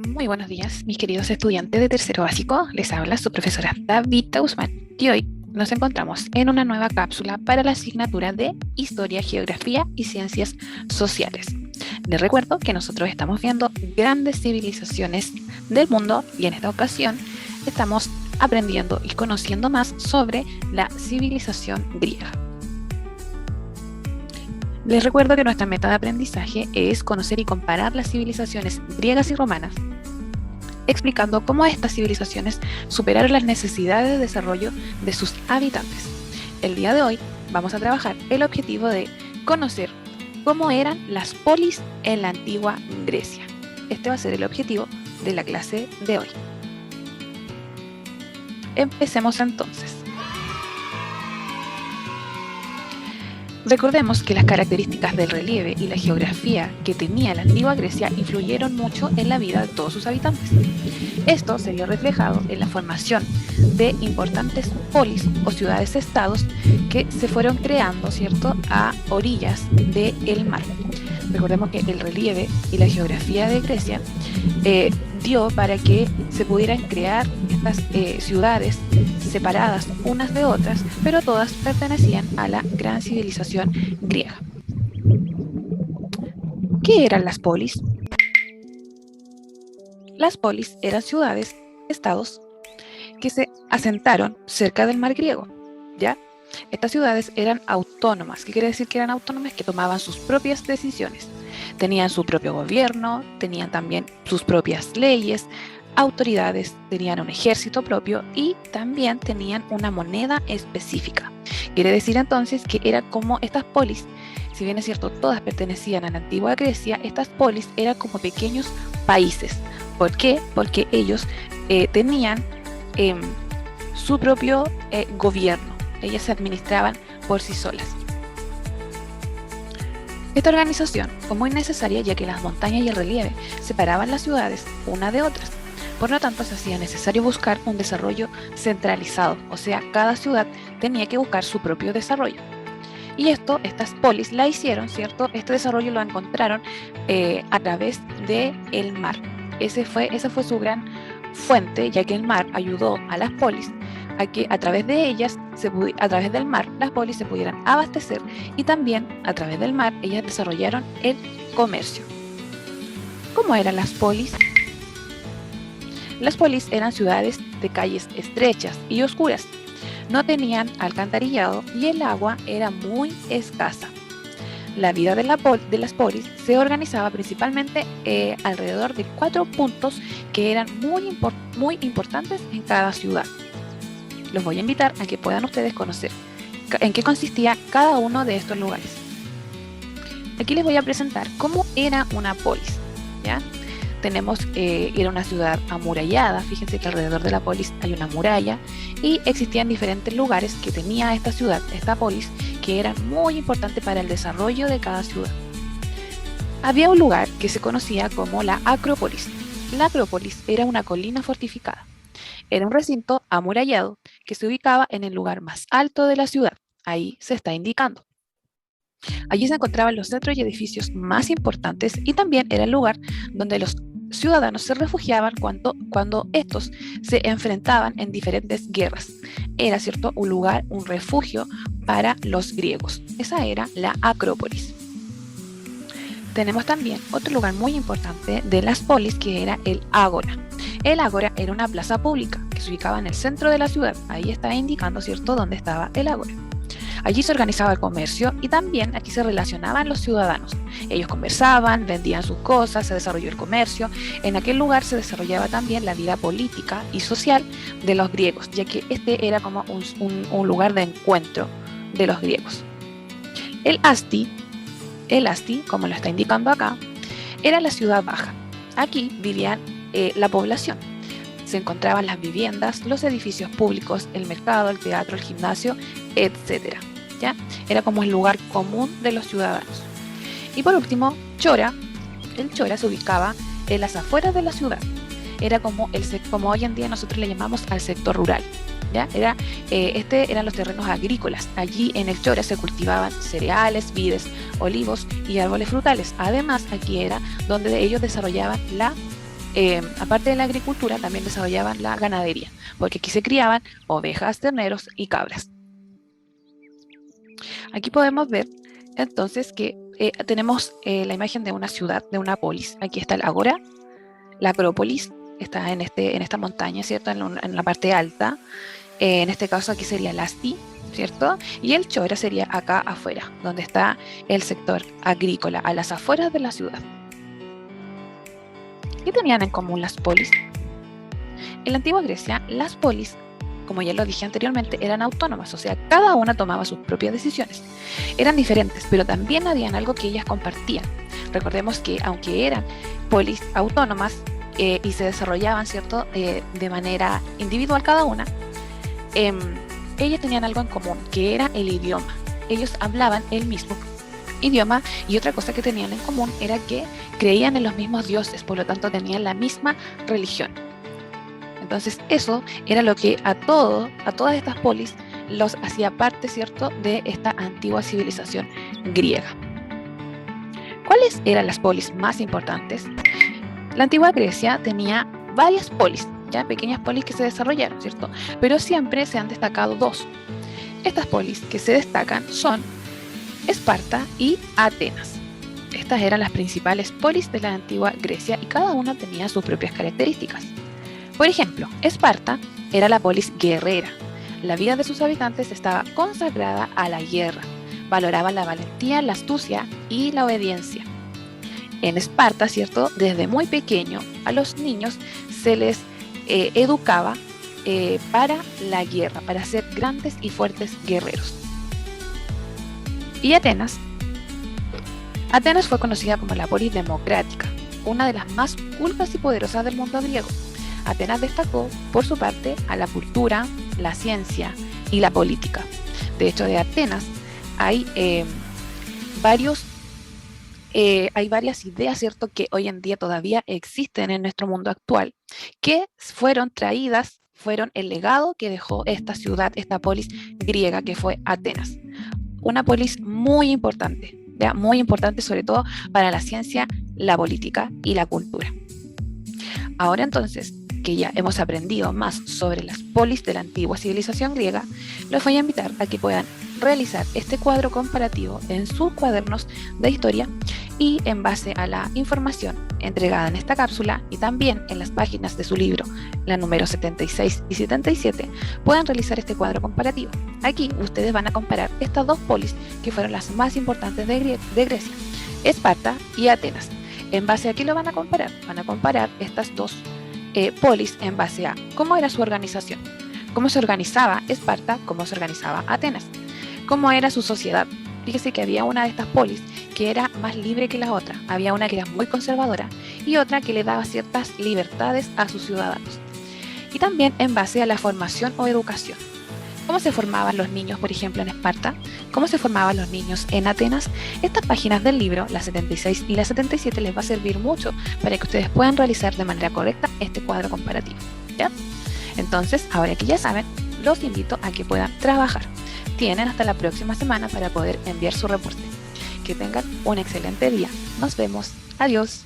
Muy buenos días, mis queridos estudiantes de tercero básico. Les habla su profesora Davita Guzmán y hoy nos encontramos en una nueva cápsula para la asignatura de Historia, Geografía y Ciencias Sociales. Les recuerdo que nosotros estamos viendo grandes civilizaciones del mundo y en esta ocasión estamos aprendiendo y conociendo más sobre la civilización griega. Les recuerdo que nuestra meta de aprendizaje es conocer y comparar las civilizaciones griegas y romanas, explicando cómo estas civilizaciones superaron las necesidades de desarrollo de sus habitantes. El día de hoy vamos a trabajar el objetivo de conocer cómo eran las polis en la antigua Grecia. Este va a ser el objetivo de la clase de hoy. Empecemos entonces. Recordemos que las características del relieve y la geografía que tenía la antigua Grecia influyeron mucho en la vida de todos sus habitantes. Esto se vio reflejado en la formación de importantes polis o ciudades-estados que se fueron creando, ¿cierto?, a orillas del mar. Recordemos que el relieve y la geografía de Grecia dio para que se pudieran crear estas ciudades separadas unas de otras, pero todas pertenecían a la gran civilización griega. ¿Qué eran las polis? Las polis eran ciudades, estados, que se asentaron cerca del mar griego, ¿ya? Estas ciudades eran autónomas. ¿Qué quiere decir que eran autónomas? Que tomaban sus propias decisiones. Tenían su propio gobierno, tenían también sus propias leyes, autoridades, tenían un ejército propio y también tenían una moneda específica. Quiere decir entonces que era como estas polis, si bien es cierto, todas pertenecían a la antigua Grecia, estas polis eran como pequeños países. ¿Por qué? Porque ellos tenían su propio gobierno. Ellas se administraban por sí solas. Esta organización fue muy necesaria ya que las montañas y el relieve separaban las ciudades una de otras. Por lo tanto, se hacía necesario buscar un desarrollo centralizado, o sea, cada ciudad tenía que buscar su propio desarrollo. Y estas polis la hicieron, ¿cierto? Este desarrollo lo encontraron a través del mar. Esa fue su gran fuente, ya que el mar ayudó a las polis a que a través de ellas, a través del mar, las polis se pudieran abastecer y también a través del mar ellas desarrollaron el comercio. ¿Cómo eran las polis? Las polis eran ciudades de calles estrechas y oscuras. No tenían alcantarillado y el agua era muy escasa. La vida de las polis se organizaba principalmente alrededor de 4 puntos que eran muy importantes en cada ciudad. Los voy a invitar a que puedan ustedes conocer en qué consistía cada uno de estos lugares. Aquí les voy a presentar cómo era una polis, ¿ya? Era una ciudad amurallada. Fíjense que alrededor de la polis hay una muralla y existían diferentes lugares que tenía esta ciudad, esta polis, que eran muy importantes para el desarrollo de cada ciudad. Había un lugar que se conocía como la Acrópolis. La Acrópolis era una colina fortificada. Era un recinto amurallado que se ubicaba en el lugar más alto de la ciudad. Ahí se está indicando. Allí se encontraban los centros y edificios más importantes y también era el lugar donde los ciudadanos se refugiaban cuando estos se enfrentaban en diferentes guerras. Era, ¿cierto?, un lugar, un refugio para los griegos. Esa era la Acrópolis. Tenemos también otro lugar muy importante de las polis que era el Ágora. El Ágora era una plaza pública que se ubicaba en el centro de la ciudad. Ahí está indicando, ¿cierto?, dónde estaba el Ágora. Allí se organizaba el comercio y también aquí se relacionaban los ciudadanos. Ellos conversaban, vendían sus cosas, se desarrolló el comercio. En aquel lugar se desarrollaba también la vida política y social de los griegos, ya que este era como un lugar de encuentro de los griegos. El Asti, como lo está indicando acá, era la ciudad baja. Aquí vivían la población. Se encontraban las viviendas, los edificios públicos, el mercado, el teatro, el gimnasio, etc. ¿Ya? Era como el lugar común de los ciudadanos. Y por último, Chora. El Chora se ubicaba en las afueras de la ciudad. Era como hoy en día nosotros le llamamos al sector rural. ¿Ya? Eran los terrenos agrícolas. Allí en el Chora se cultivaban cereales, vides, olivos y árboles frutales. Además, aquí era donde ellos desarrollaban la aparte de la agricultura, también desarrollaban la ganadería, porque aquí se criaban ovejas, terneros y cabras. Aquí podemos ver entonces que tenemos la imagen de una ciudad, de una polis. Aquí está el Ágora, la Acrópolis, está en esta montaña, ¿cierto? En la parte alta. En este caso aquí sería el Asti, ¿cierto? Y el Chora sería acá afuera, donde está el sector agrícola, a las afueras de la ciudad. ¿Qué tenían en común las polis? En la antigua Grecia, las polis, como ya lo dije anteriormente, eran autónomas, o sea, cada una tomaba sus propias decisiones. Eran diferentes, pero también habían algo que ellas compartían. Recordemos que aunque eran polis autónomas y se desarrollaban, ¿cierto?, de manera individual cada una, ellas tenían algo en común, que era el idioma. Ellos hablaban el mismo idioma, y otra cosa que tenían en común era que creían en los mismos dioses, por lo tanto tenían la misma religión. Entonces eso era lo que a todas estas polis los hacía parte, ¿cierto?, de esta antigua civilización griega. ¿Cuáles eran las polis más importantes? La antigua Grecia tenía varias polis, ya pequeñas polis que se desarrollaron, ¿cierto? Pero siempre se han destacado dos. Estas polis que se destacan son Esparta y Atenas. Estas eran las principales polis de la antigua Grecia y cada una tenía sus propias características. Por ejemplo, Esparta era la polis guerrera. La vida de sus habitantes estaba consagrada a la guerra. Valoraban la valentía, la astucia y la obediencia. En Esparta, ¿cierto?, desde muy pequeño a los niños se les educaba para la guerra, para ser grandes y fuertes guerreros. Y Atenas fue conocida como la polis democrática, una de las más cultas y poderosas del mundo griego. Atenas destacó, por su parte, a la cultura, la ciencia y la política. De hecho, de Atenas hay varias ideas, ¿cierto?, que hoy en día todavía existen en nuestro mundo actual, que fueron traídas, fueron el legado que dejó esta ciudad, esta polis griega que fue Atenas. Una polis muy importante, ¿ya? Muy importante sobre todo para la ciencia, la política y la cultura. Ahora entonces, que ya hemos aprendido más sobre las polis de la antigua civilización griega, los voy a invitar a que puedan realizar este cuadro comparativo en sus cuadernos de historia y en base a la información entregada en esta cápsula y también en las páginas de su libro, la número 76 y 77, puedan realizar este cuadro comparativo. Aquí ustedes van a comparar estas dos polis que fueron las más importantes de Grecia, Esparta y Atenas. ¿En base a qué lo van a comparar? Van a comparar estas dos polis en base a cómo era su organización, cómo se organizaba Esparta, cómo se organizaba Atenas, cómo era su sociedad. Fíjese que había una de estas polis que era más libre que la otra, había una que era muy conservadora y otra que le daba ciertas libertades a sus ciudadanos. Y también en base a la formación o educación. ¿Cómo se formaban los niños, por ejemplo, en Esparta? ¿Cómo se formaban los niños en Atenas? Estas páginas del libro, la 76 y la 77, les va a servir mucho para que ustedes puedan realizar de manera correcta este cuadro comparativo, ¿ya? Entonces, ahora que ya saben, los invito a que puedan trabajar. Tienen hasta la próxima semana para poder enviar su reporte. Que tengan un excelente día. Nos vemos. Adiós.